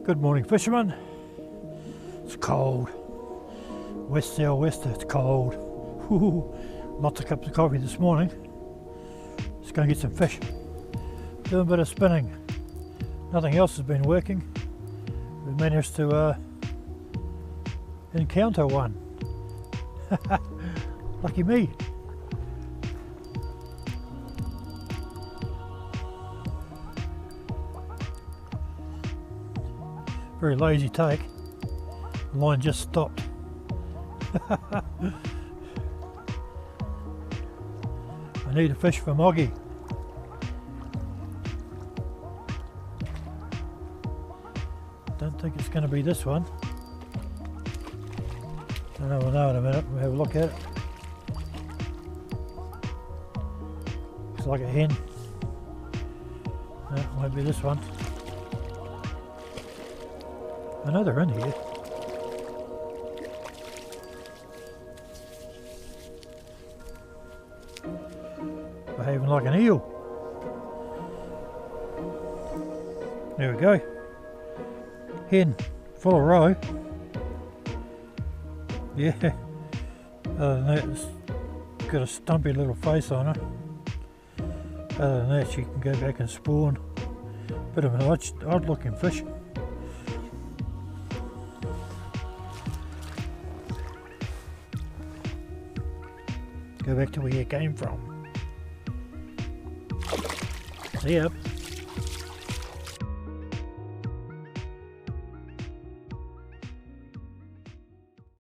Good morning, fishermen. It's cold. West southwester, it's cold. Woo-hoo. Lots of cups of coffee this morning. Just going to get some fish. Doing a bit of spinning. Nothing else has been working. We managed to encounter one. Lucky me. Very lazy take. The line just stopped. I need a fish for Moggy. Don't think it's going to be this one. Don't know, we'll know in a minute. We'll have a look at it. Looks like a hen. No, it won't be this one. I know they're in here. Behaving like an eel. There we go. Hen, full of roe. Yeah. Other than that, it's got a stumpy little face on her. Other than that, she can go back and spawn. Bit of an odd looking fish. Go back to where you came from. See ya.